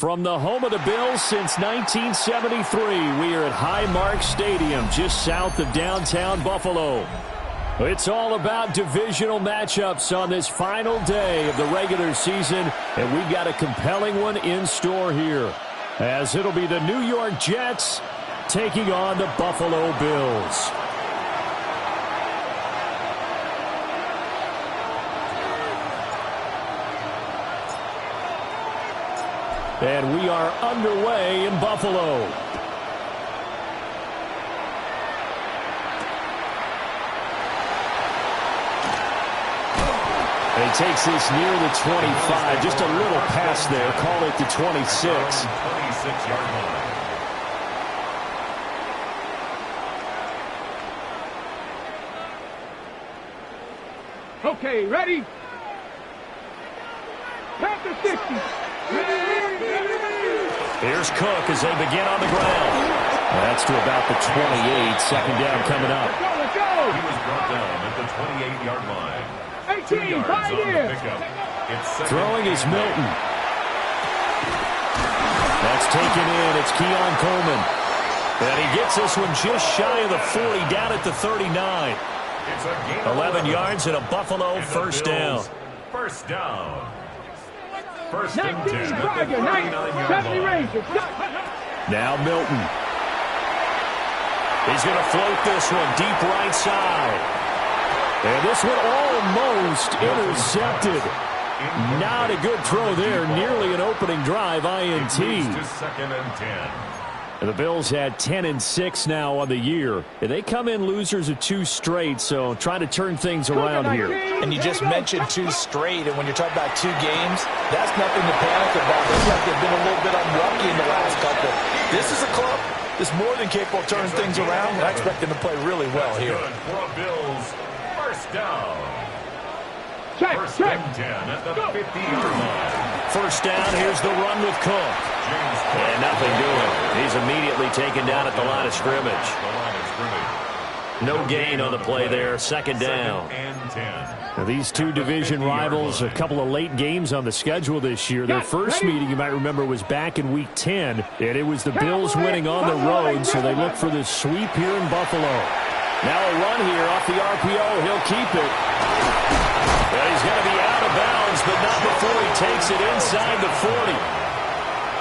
From the home of the Bills since 1973, we are at Highmark Stadium, just south of downtown Buffalo. It's all about divisional matchups on this final day of the regular season, and we've got a compelling one in store here, as it'll be the New York Jets taking on the Buffalo Bills. And we are underway in Buffalo. And he takes this near the 25. Just a little pass there. Call it the 26. 26-yard line. Okay, ready? Back to 60. Here's Cook as they begin on the ground. That's to about the 28. Second down coming up. Let's go. He was brought down at the 28-yard line. 18, 2 yards on the here. pickup. It's Throwing is Milton. That's taken in. It's Keon Coleman. And he gets this one just shy of the 40, down at the 39. 11 yards and a Buffalo first down. First down. First 19, and 10 at the Tiger, 39-yard 70 line. Ranger. Now Milton. He's going to float this one deep right side. And this one almost intercepted. Not a good throw there. Nearly an opening drive, INT. To second and 10. And the Bills had 10-6 now on the year. And they come in losers of 2 straight, so trying to turn things around here. And you just mentioned 2 straight, and when you're talking about 2 games, that's nothing to panic about. Looks like they've been a little bit unlucky in the last couple. This is a club that's more than capable of turning things around, and I expect them to play really well here. Good for a Bills first down. Check, First check. and 10 at the 50-yard line. First down, here's the run with Cook. And nothing doing. He's immediately taken down at the line of scrimmage. No gain on the play there. Second down. And 10. Now, these 2 division rivals, a couple of late games on the schedule this year. Their first meeting, you might remember, was back in Week 10, and it was the Bills winning on the road, so they look for this sweep here in Buffalo. Now a run here off the RPO. He'll keep it. Well, he's going to be out of bounds, but not before he takes it inside the 40.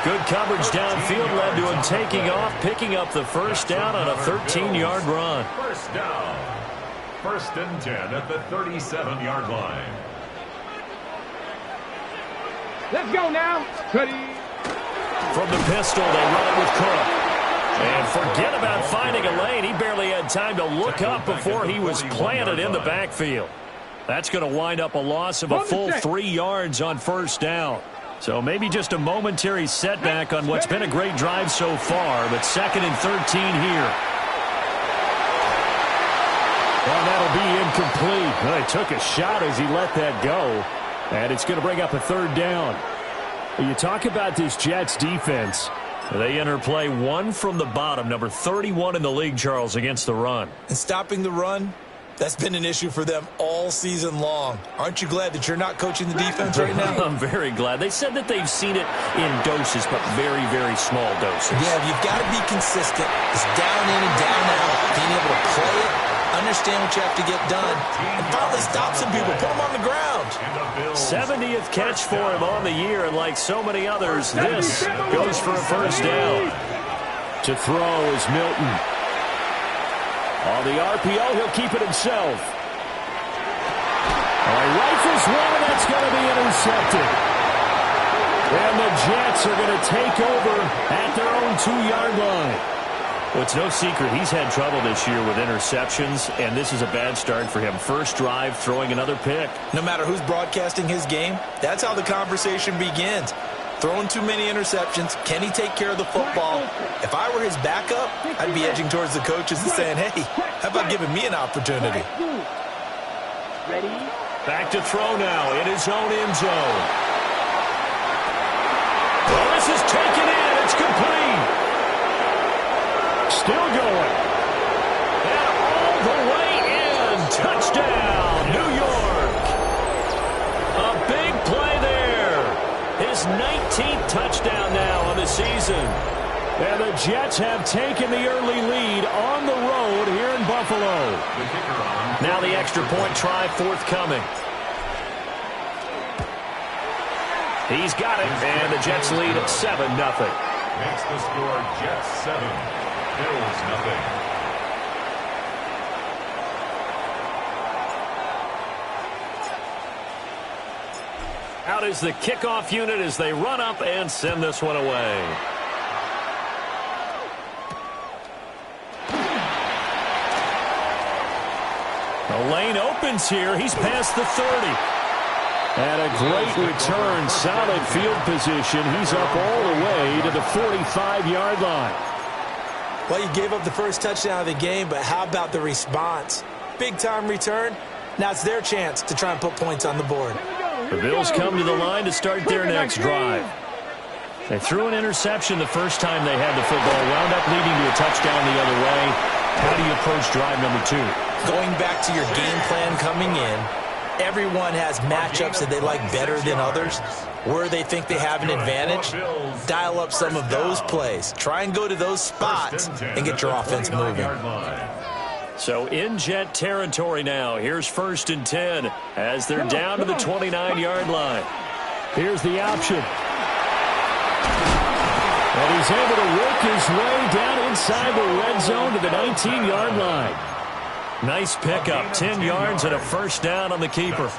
Good coverage downfield led to him taking off, picking up the first down on a 13-yard run. First down. First and 10 at the 37-yard line. Let's go now. Ready? From the pistol, they run it with Cook. And forget about finding a lane. He barely had time to look up before he was planted in the backfield. That's going to wind up a loss of a full 3 yards on first down. So maybe just a momentary setback on what's been a great drive so far, but second and 13 here. Well, that'll be incomplete. Well, he took a shot as he let that go, and it's going to bring up a third down. You talk about this Jets defense. They enter play 1 from the bottom, number 31 in the league, Charles, against the run. And stopping the run, that's been an issue for them all season long. Aren't you glad that you're not coaching the defense right now? I'm very glad. They said that they've seen it in doses, but very, very small doses. Yeah, you've got to be consistent. It's down in and down out. Being able to play it, understand what you have to get done, and finally stop some people, put them on the ground. 70th catch for him on the year, and like so many others, this goes for a first down. To throw is Milton. On the RPO, he'll keep it himself. He rifles one, that's going to be intercepted. And the Jets are going to take over at their own 2-yard line. Well, it's no secret he's had trouble this year with interceptions, and this is a bad start for him. First drive, throwing another pick. No matter who's broadcasting his game, that's how the conversation begins. Throwing too many interceptions. Can he take care of the football? If I were his backup, I'd be edging towards the coaches and saying, hey, how about giving me an opportunity? Ready? Back to throw now in his own end zone. Well, this is taken in. It's complete. Still going. And all the way in. Touchdown, New York. A big play there. His his 19th touchdown now on the season. And the Jets have taken the early lead on the road here in Buffalo. Now the extra point try forthcoming. He's got it, and the Jets lead at 7-0. Makes the score Jets 7, Bills 0. Out is the kickoff unit as they run up and send this one away. The lane opens here. He's past the 30. And a great return, solid field position. He's up all the way to the 45-yard line. Well, you gave up the first touchdown of the game, but how about the response? Big-time return. Now it's their chance to try and put points on the board. The Bills come to the line to start their next drive. They threw an interception the first time they had the football, wound up leading to a touchdown the other way. How do you approach drive number 2? Going back to your game plan coming in, everyone has matchups that they like better than others. Where they think they have an advantage, dial up some of those plays. Try and go to those spots and get your offense moving. So in Jet territory now. Here's 1st and 10 as they're down to the 29-yard line. Here's the option. And he's able to work his way down inside the red zone to the 19-yard line. Nice pickup, 10 yards and a first down on the keeper.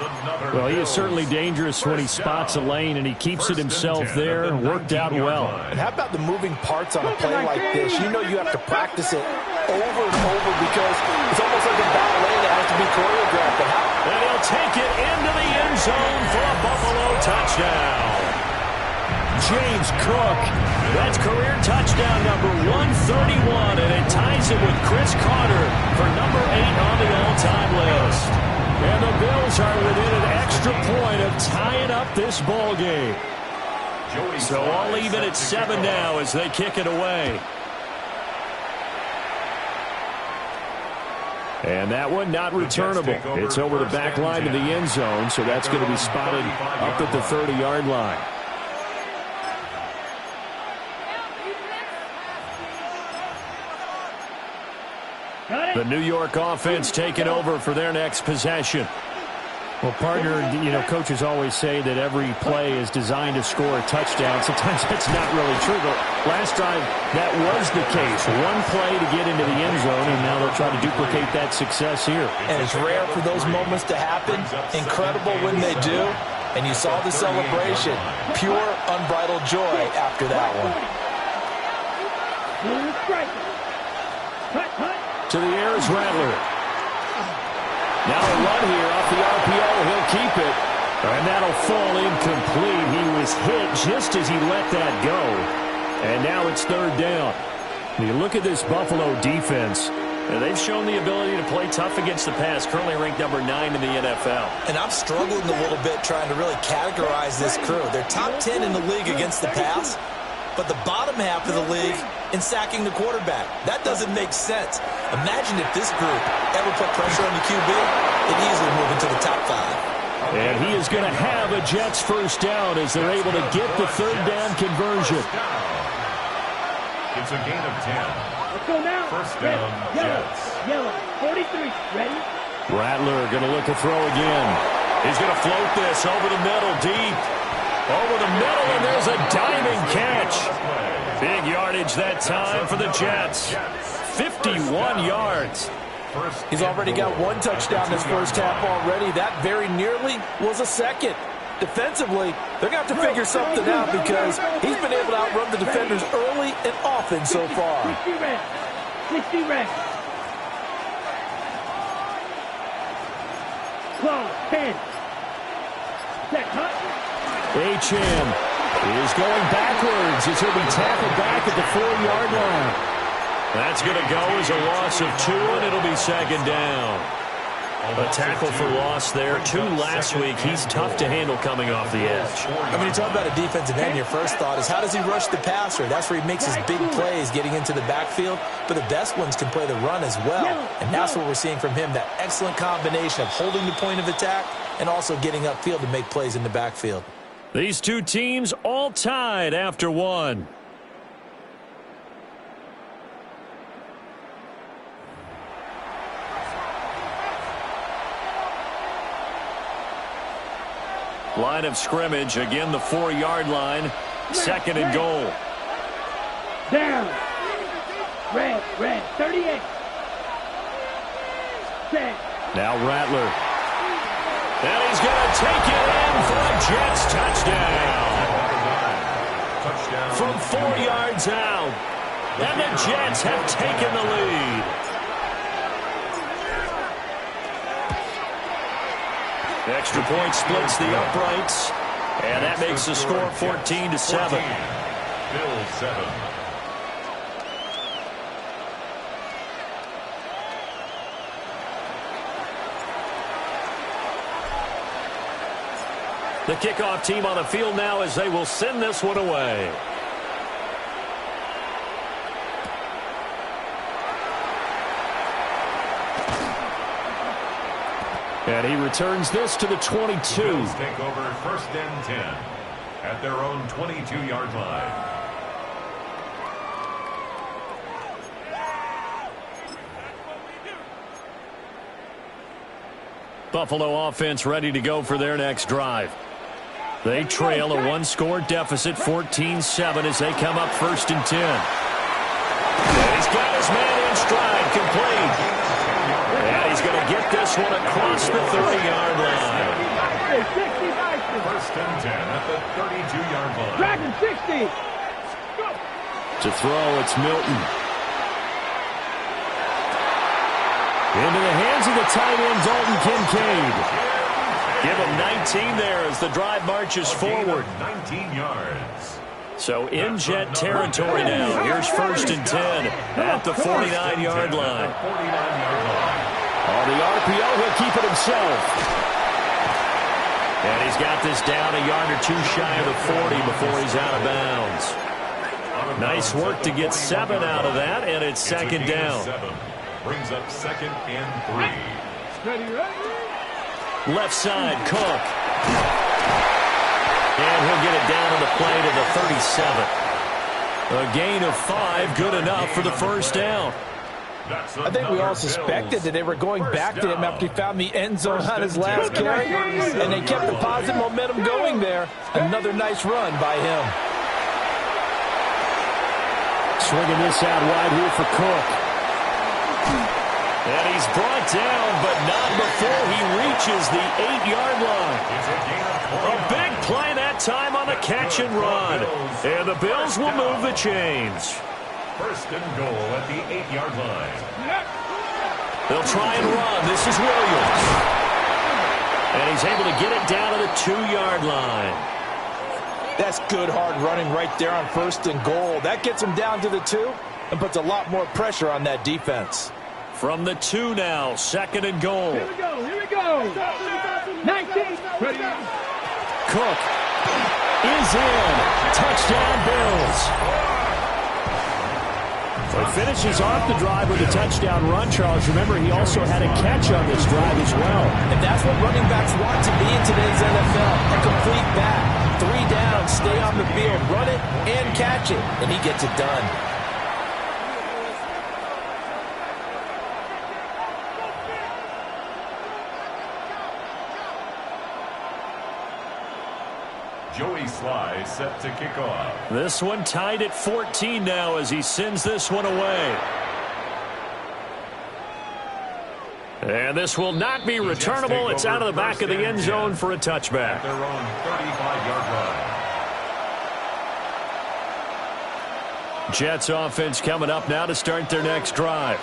Well, he is certainly dangerous when he spots a lane, and he keeps it himself there. Worked out well. And how about the moving parts on a play like this? You know you have to practice it over and over because it's almost like a ballet that has to be choreographed. And he'll take it into the end zone for a Buffalo touchdown. James Cook, that's career touchdown number 131, and it ties him with Chris Carter for number 8 on the all-time list. And the Bills are within an extra point of tying up this ball game. So all even at 7 now as they kick it away. And that one not returnable. It's over the back line to the end zone, so that's going to be spotted up at the 30-yard line. The New York offense taking over for their next possession. Well, partner, you know, coaches always say that every play is designed to score a touchdown. Sometimes that's not really true, but last time that was the case. One play to get into the end zone, and now they'll try to duplicate that success here. And it's rare for those moments to happen. Incredible when they do. And you saw the celebration. Pure, unbridled joy after that one. To the air is Rattler. Now a run here off the RPO. He'll keep it. And that'll fall incomplete. He was hit just as he let that go. And now it's 3rd down. When you look at this Buffalo defense, they've shown the ability to play tough against the pass. Currently ranked number 9 in the NFL. And I'm struggling a little bit trying to really categorize this crew. They're top 10 in the league against the pass, but the bottom half of the league in sacking the quarterback. That doesn't make sense. Imagine if this group ever put pressure on the QB, they'd easily move into the top 5. And he is going to have a Jets first down as they're able to get the 3rd down conversion. It's a gain of 10. Let's go now. First down, Jets. Yellow, 43. Ready? Rattler going to look to throw again. He's going to float this over the middle, deep. Over the middle, and there's a diving catch. Big yardage that time for the Jets. 51 yards. He's already got 1 touchdown this first half already. That very nearly was a second. Defensively, they're going to have to figure something out because he's been able to outrun the defenders early and often so far. 60 red. 60 red. Close. 10. Set. Hut. Achane is going backwards as he'll be tackled back at the 4-yard line. That's going to go as a loss of 2, and it'll be 2nd down. A tackle for loss there. 2 last week. He's tough to handle coming off the edge. I mean, you talk about a defensive end, your first thought is how does he rush the passer? That's where he makes his big plays getting into the backfield. But the best ones can play the run as well. And that's what we're seeing from him, that excellent combination of holding the point of attack and also getting upfield to make plays in the backfield. These two teams all tied after one. Line of scrimmage, again the 4-yard line. Second and goal. Down. Red, 38. Set. Now Rattler. And he's going to take it in for a Jets touchdown. From 4 yards out. And the Jets have taken the lead. Extra point splits the uprights. And that makes the score 14-7. Bills 7. The kickoff team on the field now as they will send this one away. And he returns this to the 22. The Bills take over 1st and 10 at their own 22-yard line. Buffalo offense ready to go for their next drive. They trail a one-score deficit, 14-7, as they come up 1st and 10. And he's got his man in stride, complete. And he's going to get this one across the 30-yard line. 1st and 10 at the 32-yard line. Dragon 60. To throw, it's Milton. Into the hands of the tight end, Dalton Kincaid. Give him 19 there as the drive marches forward. 19 yards. So in Jet territory now. Here's 1st and 10 at the 49-yard line. On the RPO, he'll keep it himself. And he's got this down a yard or two shy of the 40 before he's out of bounds. Nice work to get 7 out of that, and it's 2nd down. Brings up 2nd and 3. Left side, Cook. And he'll get it down on the play to the 37. A gain of 5, good enough for the 1st down. I think we all suspected that they were going back to him after he found the end zone on his last carry, and they kept the positive momentum going there. Another nice run by him. Swinging this out wide here for Cook. And he's brought down, but not before he reaches the 8-yard line. A big play that time on the catch and run. And the Bills will move the chains. 1st and goal at the 8-yard line. They'll try and run. This is Williams. And he's able to get it down to the 2-yard line. That's good hard running right there on 1st and goal. That gets him down to the 2 and puts a lot more pressure on that defense. From the 2 now, 2nd and goal. Here we go. 19. Cook is in. Touchdown, Bills. So he finishes off the drive with a touchdown run, Charles. Remember, he also had a catch on this drive as well. And that's what running backs want to be in today's NFL. A complete back. 3 down, stay on the field, run it, and catch it. And he gets it done. Joey Sly set to kick off. This one tied at 14 now as he sends this one away. And this will not be returnable. It's out of the back of the end zone for a touchback. Their own 35-yard line. Jets offense coming up now to start their next drive.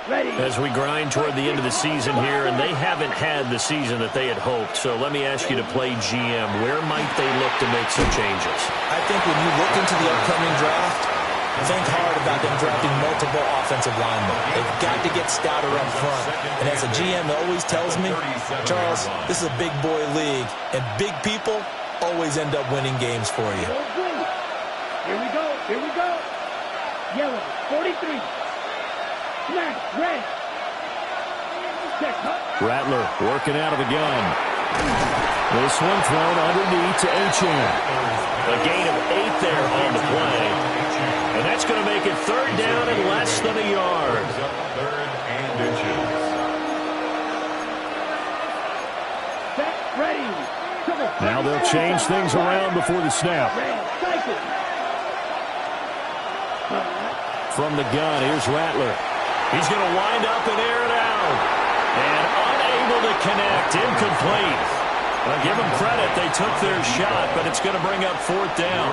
As we grind toward the end of the season here, and they haven't had the season that they had hoped. So let me ask you to play GM. Where might they look to make some changes? I think when you look into the upcoming draft, think hard about them drafting multiple offensive linemen. They've got to get stouter up front. And as a GM always tells me, Charles, this is a big boy league, and big people always end up winning games for you. Here we go. Yellow, 43. Red. Rattler working out of the gun. This one thrown underneath to Achane. A gain of 8 there on the play. And that's going to make it third down and less than a yard. Third and inches. Set, ready. Now they'll change things around before the snap. From the gun, here's Rattler. He's going to wind up and air it out. And unable to connect. Incomplete. Well, give them credit. They took their shot, but it's going to bring up fourth down.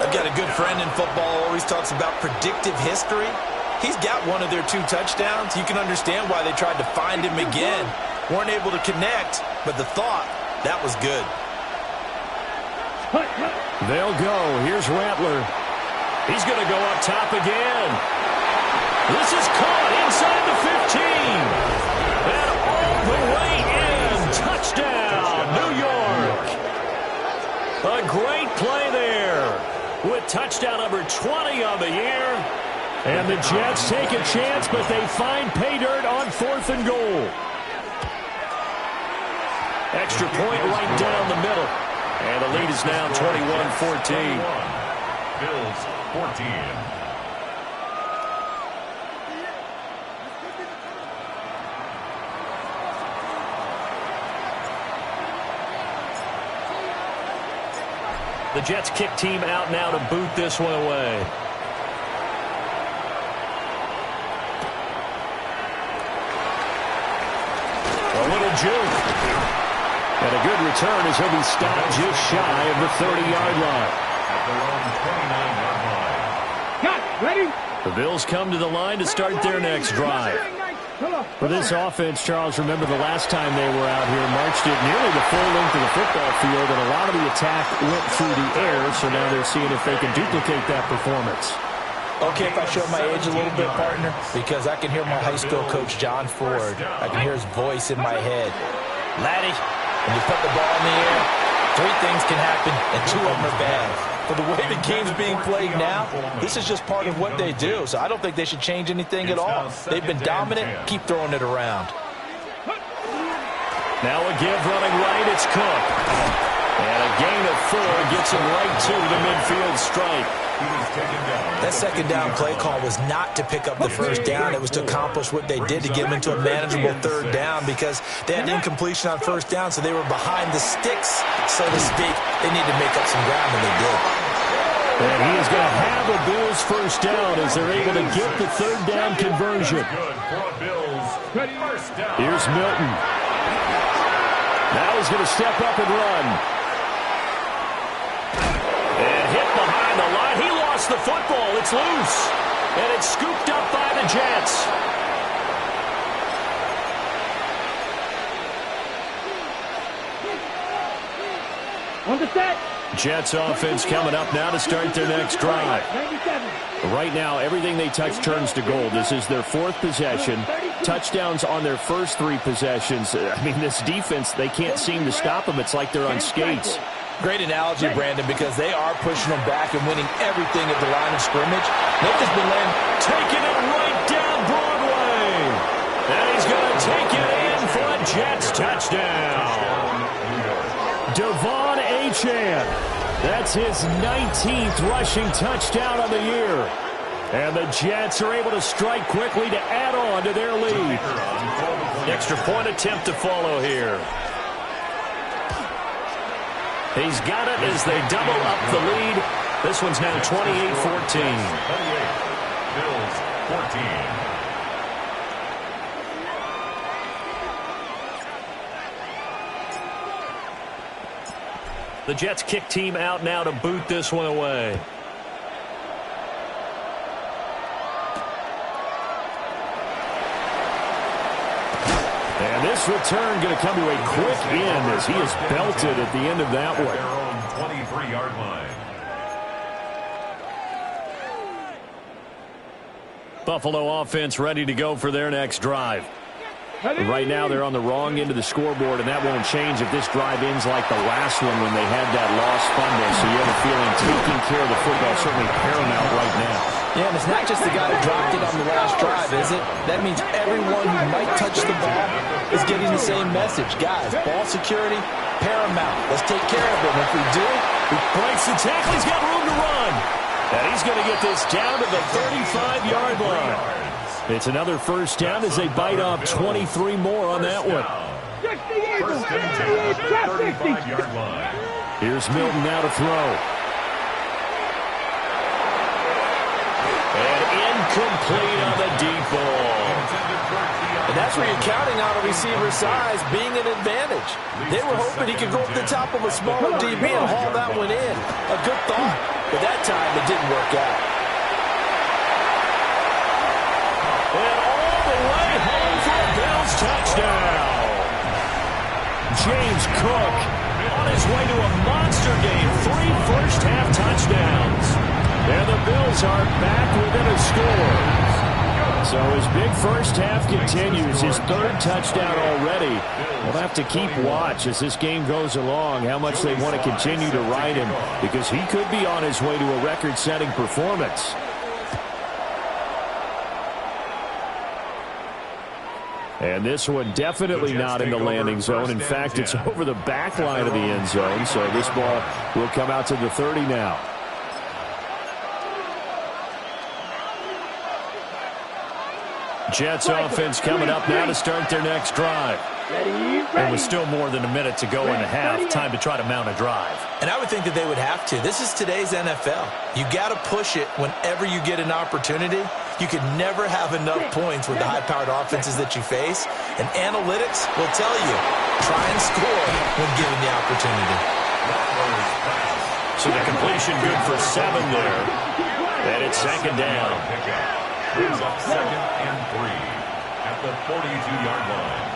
I've got a good friend in football, always talks about predictive history. He's got one of their 2 touchdowns. You can understand why they tried to find him again. Weren't able to connect, but the thought, that was good. They'll go. Here's Rattler. He's going to go up top again. This is caught inside the 15. And all the way in. Touchdown, New York. A great play there with touchdown number 20 on the year. And the Jets take a chance, but they find pay dirt on 4th and goal. Extra point right down the middle. And the lead is now 21-14. Bills 14. The Jets kick team out now to boot this one away. A little juke. And a good return as he'll be stopped just shy of the 30-yard line. At their own 29-yard line. Got it. Ready? The Bills come to the line to start their next drive. For this offense, Charles, remember the last time they were out here, marched it nearly the full length of the football field, and a lot of the attack went through the air, so now they're seeing if they can duplicate that performance. Okay, if I show my age a little bit, partner, because I can hear my high school coach, John Ford. I can hear his voice in my head. Laddie, when you put the ball in the air, 3 things can happen, and 2 of them are bad. But the way the game's being played now, this is just part of what they do. So I don't think they should change anything at all. They've been dominant. Keep throwing it around. Now a give running right. It's Cook. And a gain of 4 gets him right to the midfield stripe. That second down play call was not to pick up the first down. It was to accomplish what they did to get them into a manageable third down because they had incompletion on first down, so they were behind the sticks, so to speak. They needed to make up some ground, and they did. And he is going to have a Bills first down as they're able to get the third down conversion. Here's Milton. Now he's going to step up and run. And hit behind the line. He lost the football. It's loose. And it's scooped up by the Jets. On the set. Jets offense coming up now to start their next drive. 97. Right now, everything they touch turns to gold. This is their 4th possession. Touchdowns on their first 3 possessions. I mean, this defense, they can't seem to stop them. It's like they're on skates. Great analogy, Brandon, because they are pushing them back and winning everything at the line of scrimmage. They've just been taking it right down Broadway. And he's going to take it in for a Jets touchdown. Devon Achane. That's his 19th rushing touchdown of the year. And the Jets are able to strike quickly to add on to their lead. Extra point attempt to follow here. He's got it as they double up the lead. This one's now 28-14. Bills 14. The Jets kick team out now to boot this one away. And this return going to come to a quick end as he is belted at the end of that one. Their own 23-yard line. Buffalo offense ready to go for their next drive. Right now they're on the wrong end of the scoreboard, and that won't change if this drive ends like the last one when they had that lost fumble. So you have a feeling taking care of the football certainly paramount right now. Yeah, and it's not just the guy who dropped it on the last drive, is it? That means everyone who might touch the ball is getting the same message. Guys, ball security, paramount. Let's take care of it. And if we do, he breaks the tackle. He's got room to run. And he's going to get this down to the 35-yard line. It's another first down as they bite off 23 more on that one. First and 10 at the 35-yard line. Here's Milton now to throw. And incomplete on the deep ball. And that's where you're counting on a receiver's size being an advantage. They were hoping he could go up the top of a smaller DB and haul that one in. A good thought, but that time it didn't work out. And all the way home for a Bills touchdown. James Cook on his way to a monster game. 3 first-half touchdowns. And the Bills are back within a score. So his big first half continues. His 3rd touchdown already. We'll have to keep watch as this game goes along how much they want to continue to ride him because he could be on his way to a record-setting performance. And this one definitely not in the landing zone. In fact, it's over the back line of the end zone. So this ball will come out to the 30 now. Jets offense coming up now to start their next drive. And with still more than a minute to go in the half, time to try to mount a drive. And I would think that they would have to. This is today's NFL. You got to push it whenever you get an opportunity. You could never have enough points with the high-powered offenses that you face. And analytics will tell you, try and score when given the opportunity. So the completion good for 7 there. And it's second down. Brings up 2nd and 3 at the 42-yard line.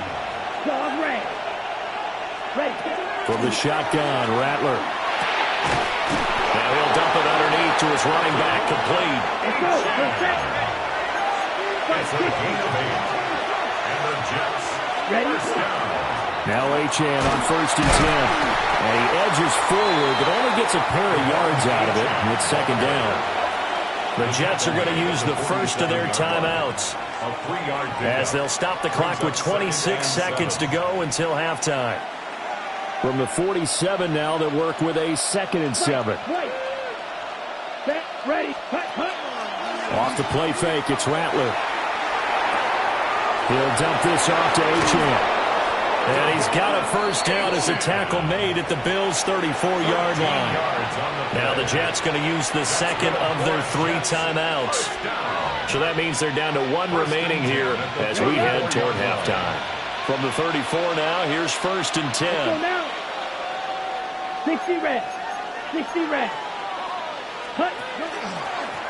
From the shotgun, Rattler. Now he'll dump it underneath to his running back, complete. It's a gain of 8. And the Jets first down. Now Achane on 1st and 10. And he edges forward, but only gets a pair of yards out of it, and it's second down. The Jets are going to use the first of their timeouts as they'll stop the clock with 26 seconds to go until halftime. From the 47 now, they'll work with a 2nd and 7. Off the play fake, it's Rattler. He'll dump this off to Achane. And he's got a first down as a tackle made at the Bills' 34-yard line. Now the Jets going to use the 2nd of their 3 timeouts. So that means they're down to 1 remaining here as we head toward halftime. From the 34 now, here's 1st and 10. 60 red. 60 red.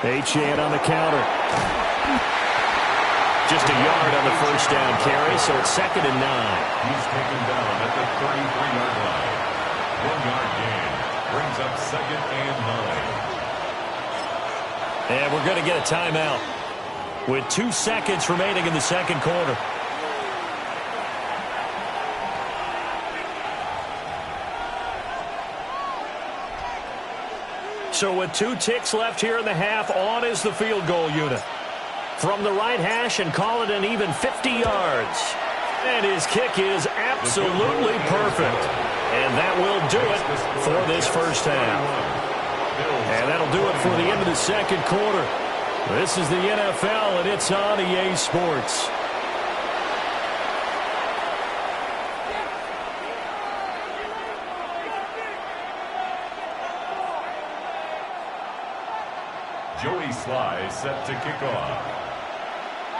Achane on the counter. Just a yard on the first down carry, so it's 2nd and 9. He's taken down at the 33-yard line. 1-yard gain brings up 2nd and 9. And we're going to get a timeout with 2 seconds remaining in the second quarter. So with 2 ticks left here in the half, on is the field goal unit. From the right hash and call it an even 50 yards. And his kick is absolutely perfect. And that will do it for this first half. And that'll do it for the end of the second quarter. This is the NFL, and it's on EA Sports. Joey Sly set to kick off.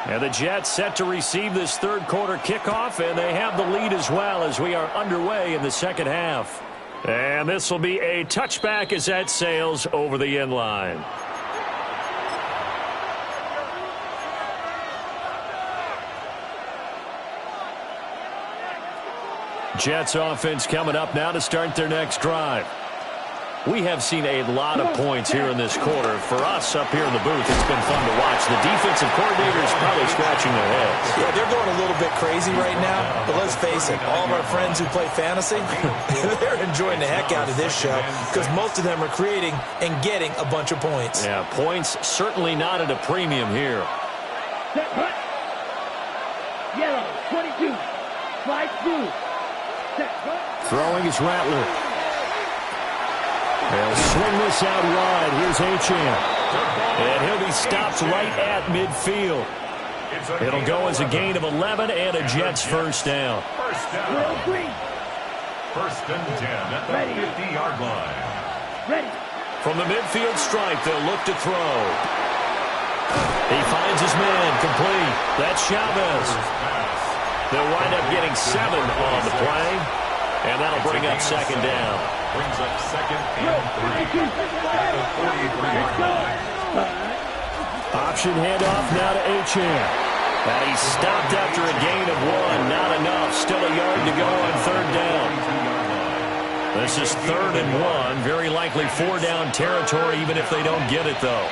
And the Jets set to receive this third quarter kickoff, and they have the lead as well as we are underway in the second half. And this will be a touchback as that sails over the end line. Jets offense coming up now to start their next drive. We have seen a lot of points here in this quarter. For us up here in the booth, it's been fun to watch. The defensive coordinators probably scratching their heads. Yeah, they're going a little bit crazy right now, but let's face it, all of our friends who play fantasy, they're enjoying the heck out of this show because most of them are creating and getting a bunch of points. Yeah, points certainly not at a premium here. Set, hut. Yellow, 22. Slide blue. Set, hut. Throwing is Rattler. They'll swing this out wide. Here's Achane. And he'll be stopped right at midfield. It'll go as a gain of 11 and a Jets first down. First and 10 at the 50-yard line. Ready. From the midfield stripe, they'll look to throw. He finds his man, complete. That's Chavez. They'll wind up getting 7 on the play, and that'll bring up second down. Brings up second and 3 at the 43-yard line. Option handoff now to Achane. And he's stopped after a gain of 1. Not enough. Still a yard to go on third down. This is 3rd and 1. Very likely 4-down territory, even if they don't get it, though.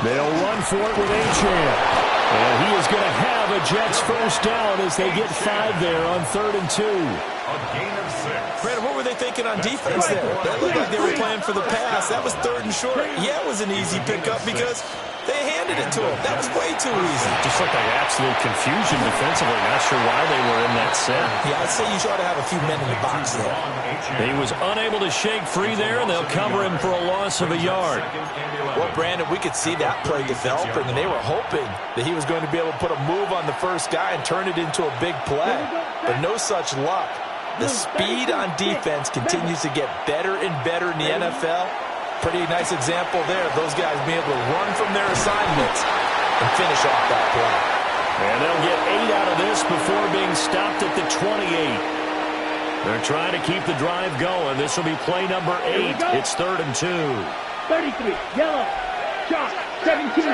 They'll run for it with Achane. And he is going to have a Jets first down as they get 5 there on 3rd and 2. A gain of 6. Brandon, what were they thinking on defense there? That looked like they were playing for the pass. That was 3rd and short. Yeah, it was an easy pickup because they handed it to him. That was way too easy. Just looked like absolute confusion defensively. Not sure why they were in that set. Yeah, I'd say you ought to have a few men in the box there. He was unable to shake free there, and they'll cover him for a loss of a yard. Well, Brandon, we could see that play developing, and they were hoping that he was going to be able to put a move on the first guy and turn it into a big play. But no such luck. The speed on defense continues to get better and better in the NFL. Pretty nice example there. Those guys being able to run from their assignments and finish off that play. And they'll get 8 out of this before being stopped at the 28. They're trying to keep the drive going. This will be play number 8. It's 3rd and 2. 33. Yellow. Shot. 17.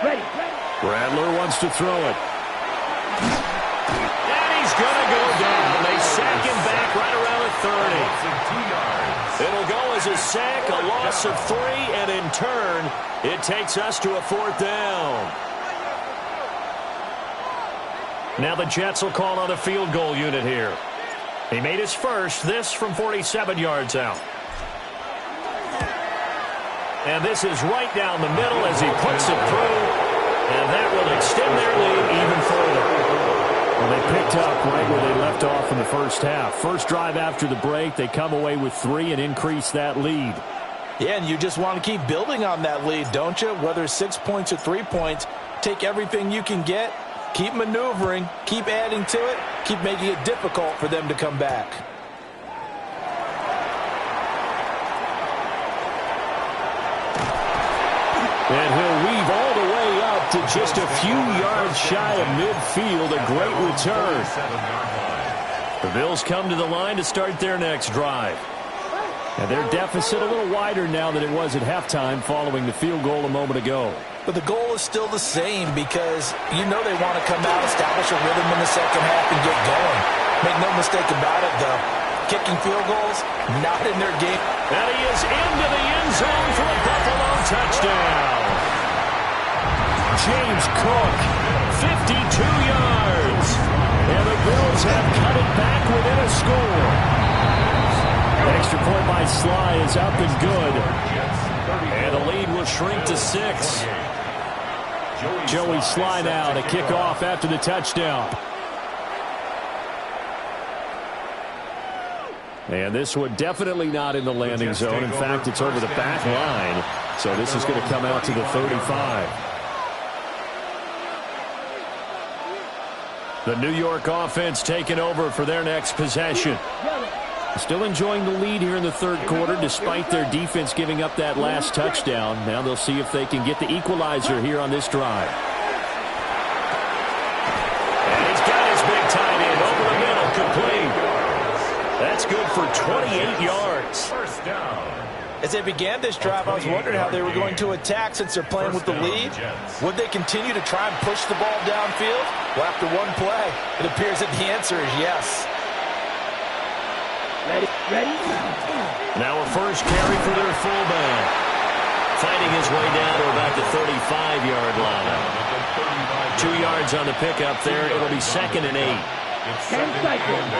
Ready. Rattler wants to throw it. And he's going to go down. They sack him back right around the 30. It'll go as a sack, a loss of 3, and in turn, it takes us to a 4th down. Now the Jets will call on a field goal unit here. He made his first, this from 47 yards out. And this is right down the middle as he puts it through, and that will extend their lead even further. Well, they picked up right where they left off in the first half. First drive after the break, they come away with 3 and increase that lead. Yeah, and you just want to keep building on that lead, don't you? Whether it's 6 points or 3 points, take everything you can get, keep maneuvering, keep adding to it, keep making it difficult for them to come back. And he'll weave all the way up to just a few yards shy of midfield. A great return. The Bills come to the line to start their next drive. And their deficit a little wider now than it was at halftime following the field goal a moment ago. But the goal is still the same because you know they want to come out, establish a rhythm in the second half, and get going. Make no mistake about it, though. Kicking field goals, not in their game. And he is into the end zone for a Buffalo touchdown. James Cook, 52 yards. And the Bills have cut it back within a score. Extra point by Sly is up and good. And the lead will shrink to 6. Joey Sly now to kick off after the touchdown. And this one definitely not in the landing zone. In fact, it's over the back line. So this is going to come out to the 35. The New York offense taking over for their next possession. Still enjoying the lead here in the third quarter despite their defense giving up that last touchdown. Now they'll see if they can get the equalizer here on this drive. And he's got his big tight end over the middle, complete. That's good for 28 yards. First down. As they began this drive, I was wondering how they were going to attack since they're playing with the lead. Would they continue to try and push the ball downfield? Well, after one play, it appears that the answer is yes. Ready, ready. Now a first carry for their fullback. Fighting his way down to about the 35-yard line. 2 yards on the pickup there. It'll be 2nd and 8. 10 seconds.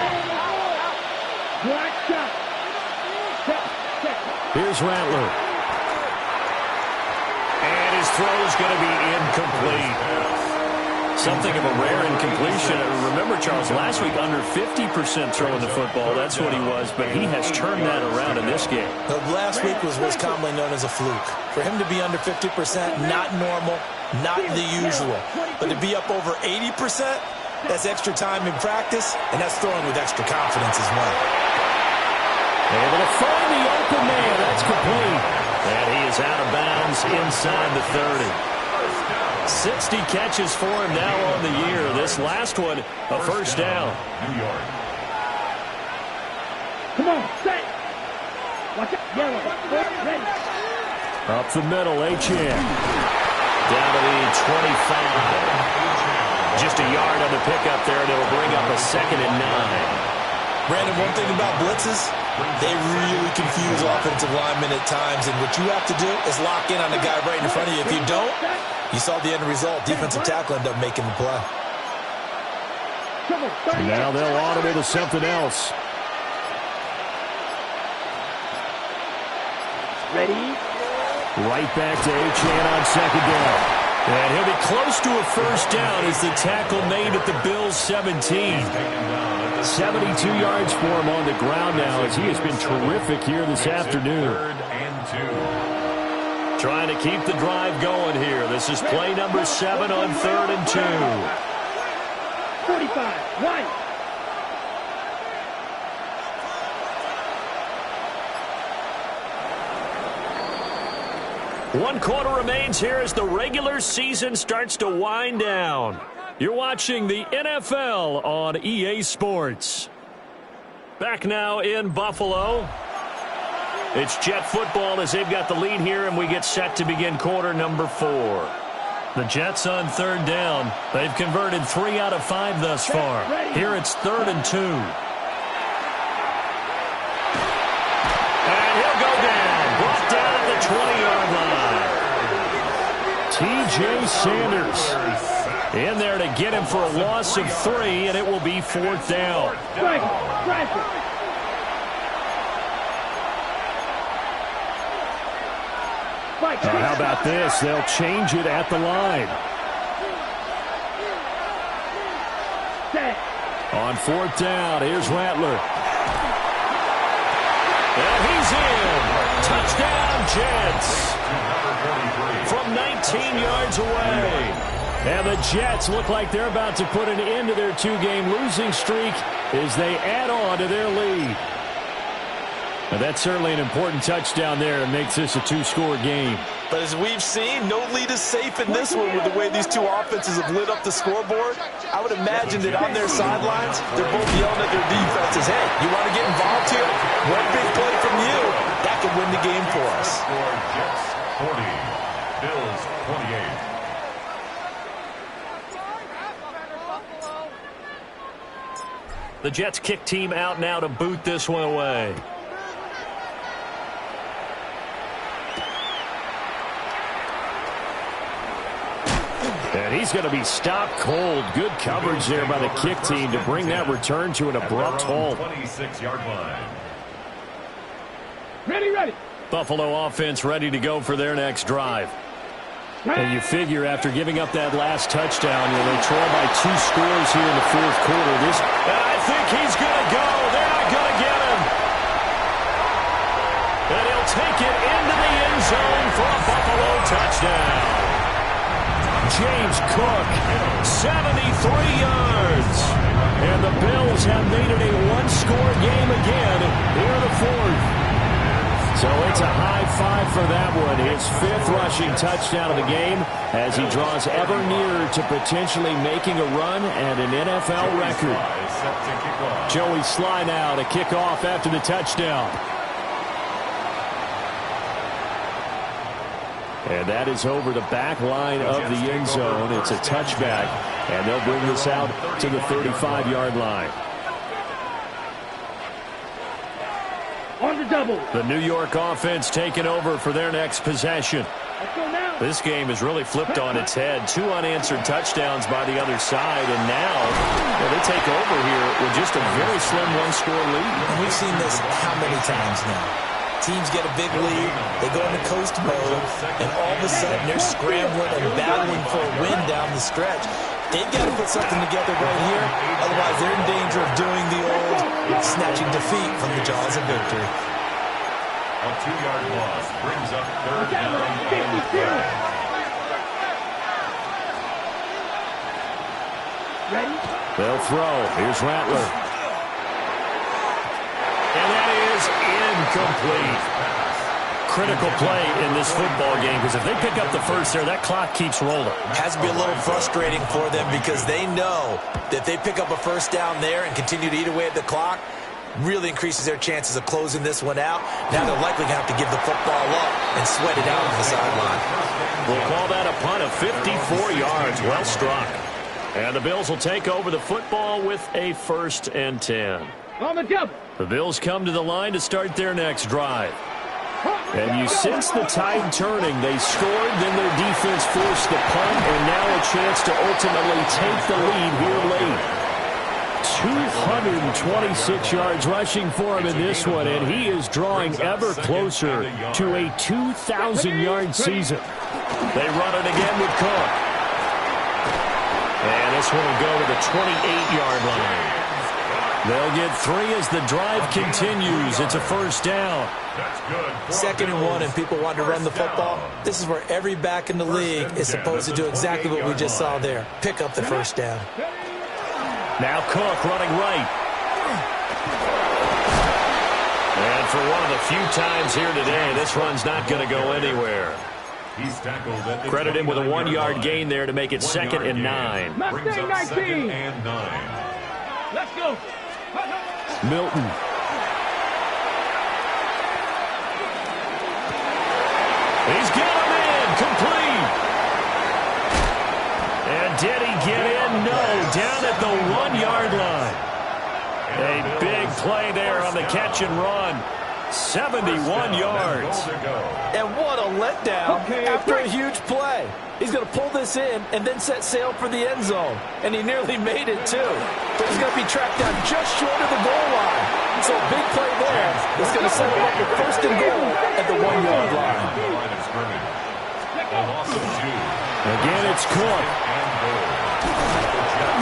Black shot. Here's Rattler. And his throw is going to be incomplete. Something of a rare incompletion. Remember, Charles, last week under 50% throwing the football. That's what he was, but he has turned that around in this game. Last week was what's commonly known as a fluke. For him to be under 50%, not normal, not the usual. But to be up over 80%, that's extra time in practice, and that's throwing with extra confidence as well. Able to find the open man. That's complete. And he is out of bounds inside the 30. 60 catches for him now on the year. This last one, a first down. New York. Come on, set. Watch out, yellow. Ready. Up the middle, Achane. Down to the 25. Just a yard on the pickup there, and it'll bring up a 2nd and 9. Brandon, one thing about blitzes, they really confuse offensive linemen at times, and what you have to do is lock in on the guy right in front of you. If you don't, you saw the end result. Defensive tackle end up making the play. And now they'll audible to something else. Ready. Right back to Achane on 2nd down. And he'll be close to a first down as the tackle made at the Bills' 17. 72 yards for him on the ground now as he has been terrific here this afternoon. 3rd and 2. Trying to keep the drive going here. This is play number 7 on 3rd and 2. 45, right. One quarter remains here as the regular season starts to wind down. You're watching the NFL on EA Sports. Back now in Buffalo. It's Jet football as they've got the lead here, and we get set to begin quarter number 4. The Jets on 3rd down. They've converted 3 out of 5 thus far. Here it's 3rd and 2. And he'll go down. Brought down at the 20-yard line. T.J. Sanders in there to get him for a loss of 3, and it will be 4th down. Now, how about this? They'll change it at the line. On 4th down, here's Rattler. And he's in. Touchdown, Jets. From 19 yards away. And the Jets look like they're about to put an end to their 2-game losing streak as they add on to their lead. Now, that's certainly an important touchdown there. It makes this a 2-score game. But as we've seen, no lead is safe in this one with the way these two offenses have lit up the scoreboard. I would imagine that on their sidelines, they're both yelling at their defenses, hey, you want to get involved here? One big play from you, that could win the game for us. Score Jets 40, Bills 28. The Jets kick team out now to boot this one away. And he's going to be stopped cold. Good coverage there by the kick team to bring that return to an abrupt halt. 26-yard line. Ready. Buffalo offense ready to go for their next drive. And you figure after giving up that last touchdown, they trail by 2 scores here in the 4th quarter. I think he's going to go. They're not going to get him. And he'll take it into the end zone for a Buffalo touchdown. James Cook, 73 yards. And the Bills have made it a 1-score game again here in the 4th. So it's a high 5 for that one. His 5th rushing touchdown of the game as he draws ever nearer to potentially making a run at an NFL record. Joey Sly now to kick off after the touchdown. And that is over the back line of the end zone. It's a touchback, and they'll bring this out to the 35-yard line. a double. The New York offense taking over for their next possession. Let's go now. This game has really flipped on its head. 2 unanswered touchdowns by the other side, and now they take over here with just a very slim one-score lead. And we've seen this how many times now? Teams get a big lead, they go into coast mode, and all of a sudden they're scrambling and battling for a win down the stretch. They've got to put something together right here, otherwise they're in danger of doing the old snatching defeat from the jaws of victory. A 2-yard loss brings up 3rd down and 5. Ready? They'll throw. Here's Rattler. And that is incomplete. Critical play in this football game, because if they pick up the first there, that clock keeps rolling. Has to be a little frustrating for them because they know that they pick up a first down there and continue to eat away at the clock, really increases their chances of closing this one out. Now they're likely going to have to give the football up and sweat it out on the sideline. We'll call that a punt of 54 yards. Well struck. And the Bills will take over the football with a 1st and 10. On the double. The Bills come to the line to start their next drive. And you sense the tide turning. They scored, then their defense forced the punt, and now a chance to ultimately take the lead here late. 226 yards rushing for him in this one, and he is drawing ever closer to a 2,000-yard season. They run it again with Cook. And this one will go to the 28-yard line. They'll get 3 as the drive continues. It's a 1st down. 2nd and 1, and people want to run the football. This is where every back in the league is supposed to do exactly what we just saw there. Pick up the 1st down. Now Cook running right. And for one of the few times here today, this run's not going to go anywhere. He's tackled at the Credit him with a 1-yard line. gain there to make it 2nd and 9. Brings up 2nd and 9. Let's go. Milton. He's got him in. Complete. And did he get in? No. Down at the 1-yard line. A big play there on the catch and run. 71 yards. And what a letdown after a huge play. He's going to pull this in and then set sail for the end zone. And he nearly made it, too. But he's going to be tracked down just short of the goal line. So a big play there is going to settle up with 1st and goal at the 1-yard line. Again, it's Cook.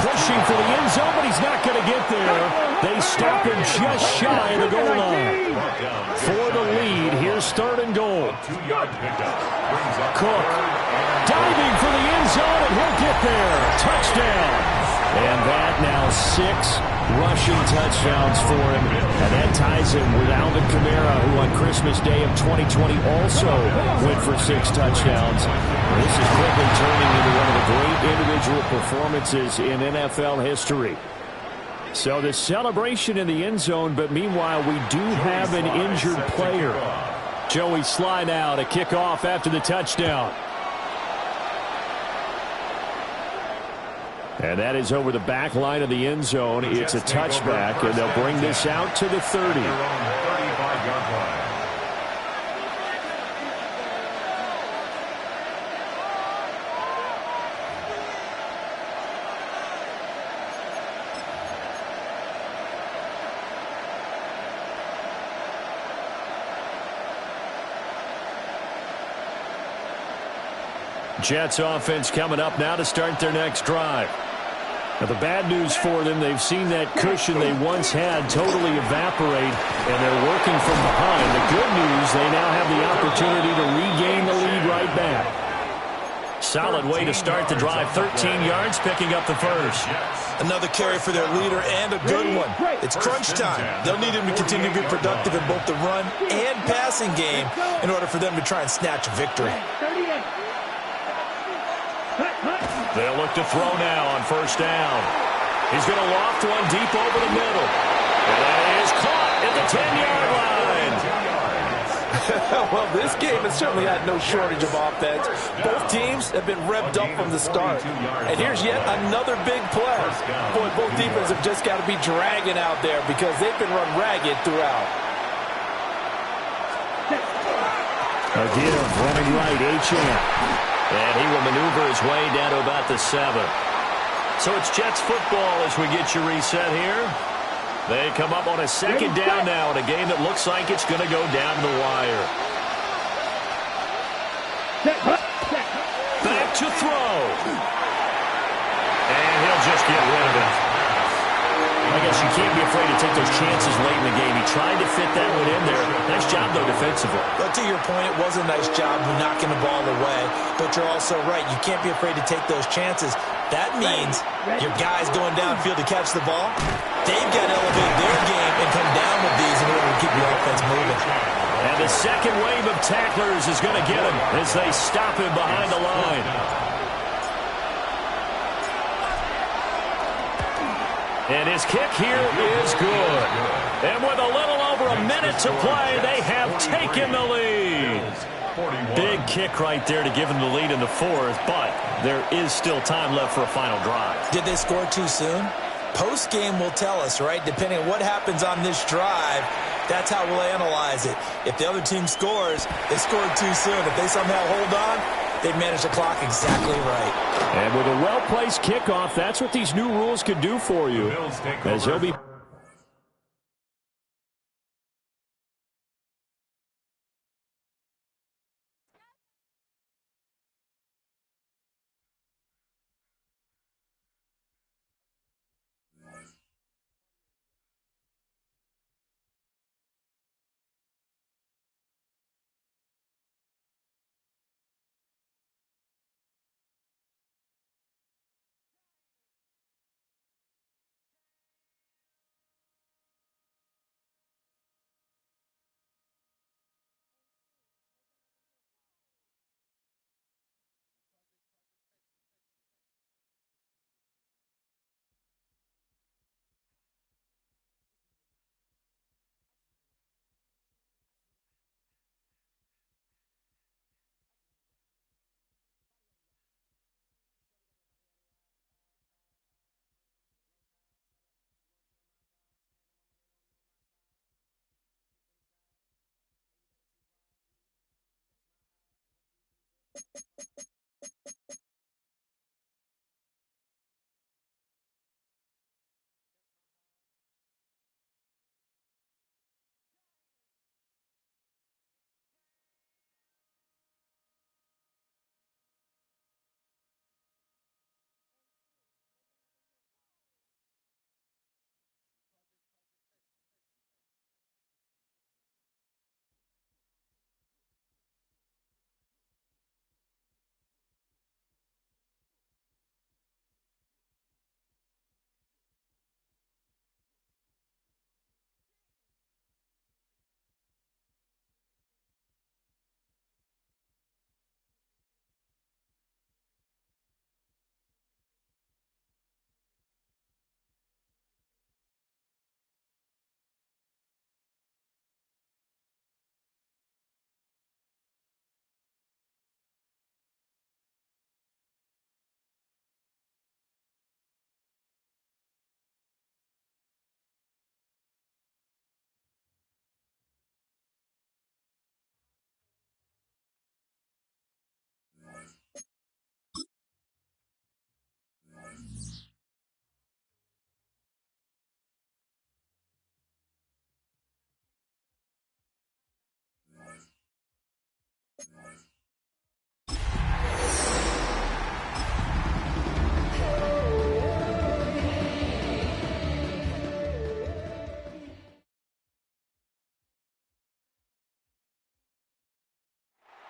Pushing for the end zone, but he's not going to get there. They stop him just shy of the goal line. For the lead, here's 3rd and goal. Cook diving for the end zone, and he'll get there. Touchdown. And that now 6 rushing touchdowns for him. And that ties him with Alvin Kamara, who on Christmas Day of 2020 also went for 6 touchdowns. This is quickly turning into one of the great individual performances in NFL history. So the celebration in the end zone, but meanwhile we do have an injured player. Joey slide out, a kickoff after the touchdown. And that is over the back line of the end zone. It's a touchback, and they'll bring this out to the 30. Jets offense coming up now to start their next drive. Now the bad news for them, they've seen that cushion they once had totally evaporate, and they're working from behind. The good news, they now have the opportunity to regain the lead right back. Solid way to start the drive. 13 yards, picking up the 1st. Another carry for their leader and a good one. It's crunch time. They'll need him to continue to be productive in both the run and passing game in order for them to try and snatch a victory. They'll look to throw now on 1st down. He's going to loft one deep over the middle. And that is caught at the 10-yard line. Well, this game has certainly had no shortage of offense. Both teams have been revved up from the start. And here's yet another big play. Boy, both defenses have just got to be dragging out there because they've been run ragged throughout. A give running right, Achane. And he will maneuver his way down to about the 7. So it's Jets football as we get you reset here. They come up on a second down now in a game that looks like it's going to go down to the wire. Back to throw. And he'll just get rid of it. I guess you can't be afraid to take those chances late in the game. He tried to fit that one in there. Nice job, though, defensively. But to your point, it was a nice job knocking the ball away. But you're also right. You can't be afraid to take those chances. That means your guys going downfield to catch the ball, they've got to elevate their game and come down with these in order to keep your offense moving. And the second wave of tacklers is going to get him as they stop him behind the line. And his kick here is good. And with a little over a minute to play, they have taken the lead. Big kick right there to give them the lead in the 4th, but there is still time left for a final drive. Did they score too soon? Post-game will tell us, right? Depending on what happens on this drive, that's how we'll analyze it. If the other team scores, they scored too soon. If they somehow hold on, they've managed the clock exactly right. And with a well-placed kickoff, that's what these new rules could do for you. As they'll be...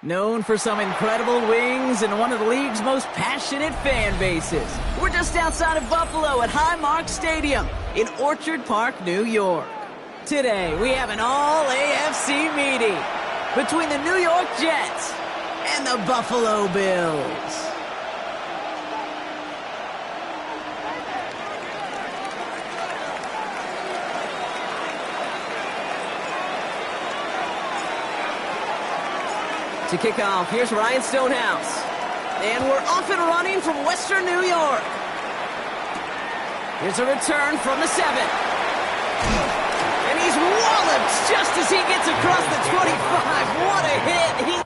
Known for some incredible wings and one of the league's most passionate fan bases. We're just outside of Buffalo at Highmark Stadium in Orchard Park, New York. Today, we have an all-AFC meeting between the New York Jets and the Buffalo Bills. To kick off, here's Ryan Stonehouse. And we're off and running from Western New York. Here's a return from the 7. And he's walloped just as he gets across the 25. What a hit!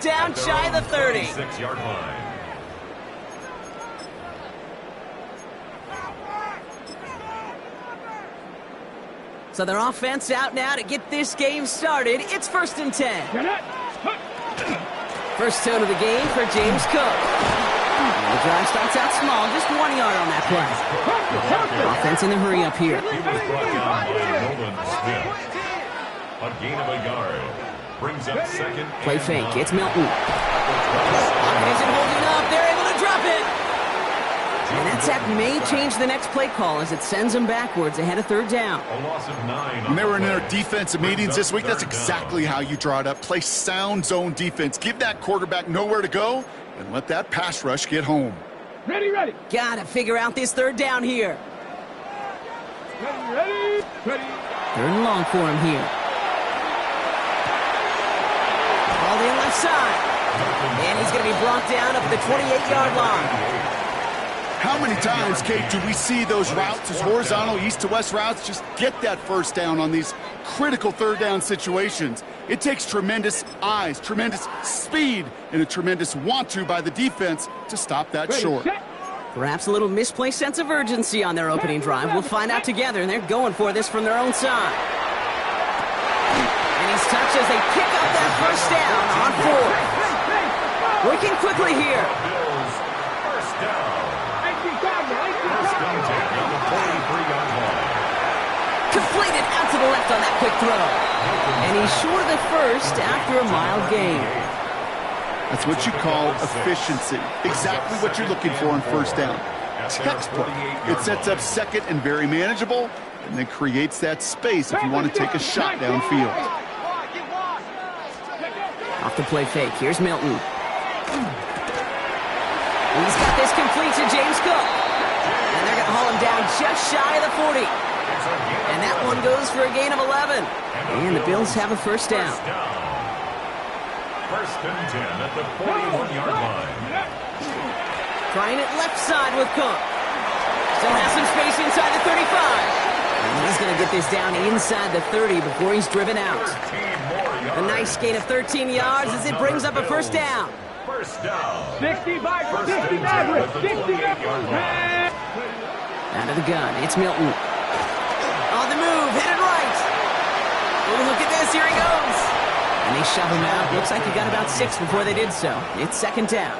down shy of the 30. 36-yard line. So their offense out now to get this game started. It's 1st and 10. First tone of the game for James Cook. The drive starts out small, just 1 yard on that play. Offense in a hurry up here. He was brought down by Nolan Smith. A gain of a yard. Brings up second. Play fake. It's Milton. Pocket isn't holding up. They're able to drop it. And that sack may change the next play call as it sends them backwards ahead of 3rd down. A loss of 9. When they were in their defensive meetings this week, that's exactly how you draw it up. Play sound zone defense. Give that quarterback nowhere to go and let that pass rush get home. Ready, ready. Gotta figure out this 3rd down here. Ready, ready. 3rd and long for him here. All the left side. And he's going to be brought down up at the 28-yard line. How many times, Kate, do we see those routes, as horizontal east-to-west routes, just get that first down on these critical 3rd down situations? It takes tremendous eyes, tremendous speed, and a tremendous want-to by the defense to stop that short. Perhaps a little misplaced sense of urgency on their opening drive. We'll find out together, and they're going for this from their own side. And he's touched as they pick up that first down on 4th. Working quickly here. First down. First and 10 on the 43-yard line. Completed out to the left on that quick throw. And he's short of the first after a mild gain. That's what you call efficiency. Exactly what you're looking for on first down. Textbook. It sets up second and very manageable, and then creates that space if you want to take a shot downfield. Off the play fake. Here's Milton. He's got this complete to James Cook. And they're going to haul him down just shy of the 40. And that one goes for a gain of 11. And the Bills have a first down. First and 10 at the 41-yard line. Trying it left side with Cook. Still has some space inside the 35. And he's going to get this down inside the 30 before he's driven out. A nice gain of 13 yards as it brings up a first down. First down. 65, 60 average, 60 average. Out of the gun, it's Milton. On the move, headed right. Oh, look at this, here he goes. And they shove him out. Looks like he got about 6 before they did so. It's 2nd down.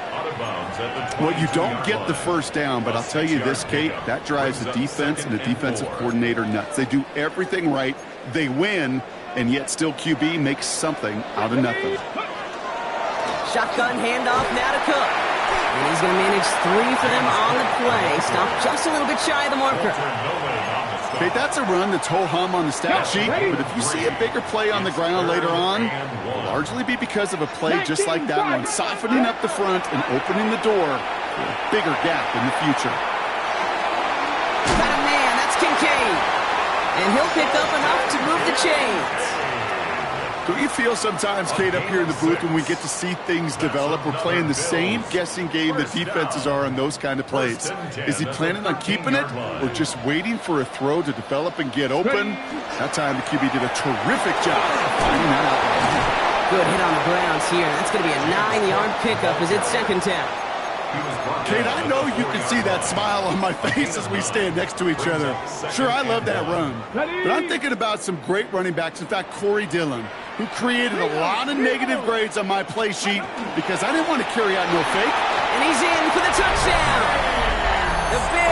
Well, you don't get the first down, but I'll tell you this, Kate, that drives the defense and the defensive coordinator nuts. They do everything right, they win, and yet still QB makes something out of nothing. Shotgun handoff now to Cook. And he's going to manage 3 for them on the play. Stopped just a little bit shy of the marker. Okay, that's a run that's ho-hum on the stat sheet, but if you see a bigger play on the ground later on, it'll largely be because of a play just like that one, softening up the front and opening the door for a bigger gap in the future. Got a man, that's Kincaid. And he'll pick up enough to move the chains. Don't you feel sometimes, Kate, up here in the booth when we get to see things develop, we're playing the same guessing game that defenses are on those kind of plays? Is he planning on keeping it or just waiting for a throw to develop and get open? That time the QB did a terrific job of finding that out. Good hit on the grounds here. That's going to be a 9-yard pickup as it's 2nd down. Kate, I know you can see that smile on my face as we stand next to each other. Sure, I love that run. But I'm thinking about some great running backs. In fact, Corey Dillon, who created a lot of negative grades on my play sheet because I didn't want to carry out no fake. And he's in for the touchdown. The big